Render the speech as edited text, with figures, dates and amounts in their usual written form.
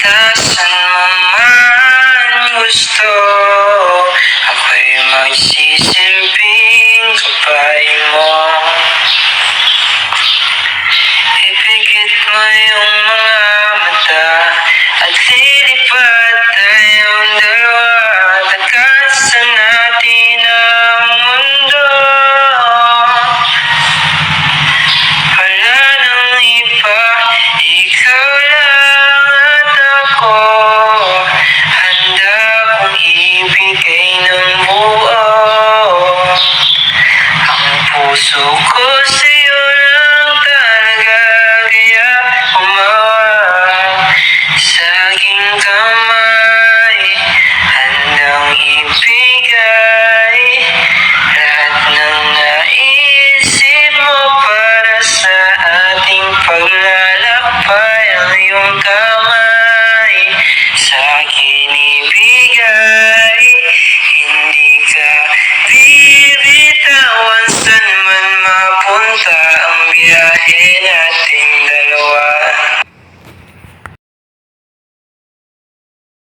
Saan mo man gusto, ako'y magsisilbing gabay mo. Ipikit mo yung mga mata at lilipat tayong dalawa. Takasan natin ang mundo. Wala nang iba, ikaw lang at ako. Handa kong ibigay ng buo ang puso ko sa'yo lang talaga. Kaya humawak sa aking kamay, handang ibigay lahat ng naisip mo para sa ating paglalakbay. Ang iyong kamay sa akin ibigay, hindi ka bibitawan. Saan man mapunta ang biyahe nating dalawa.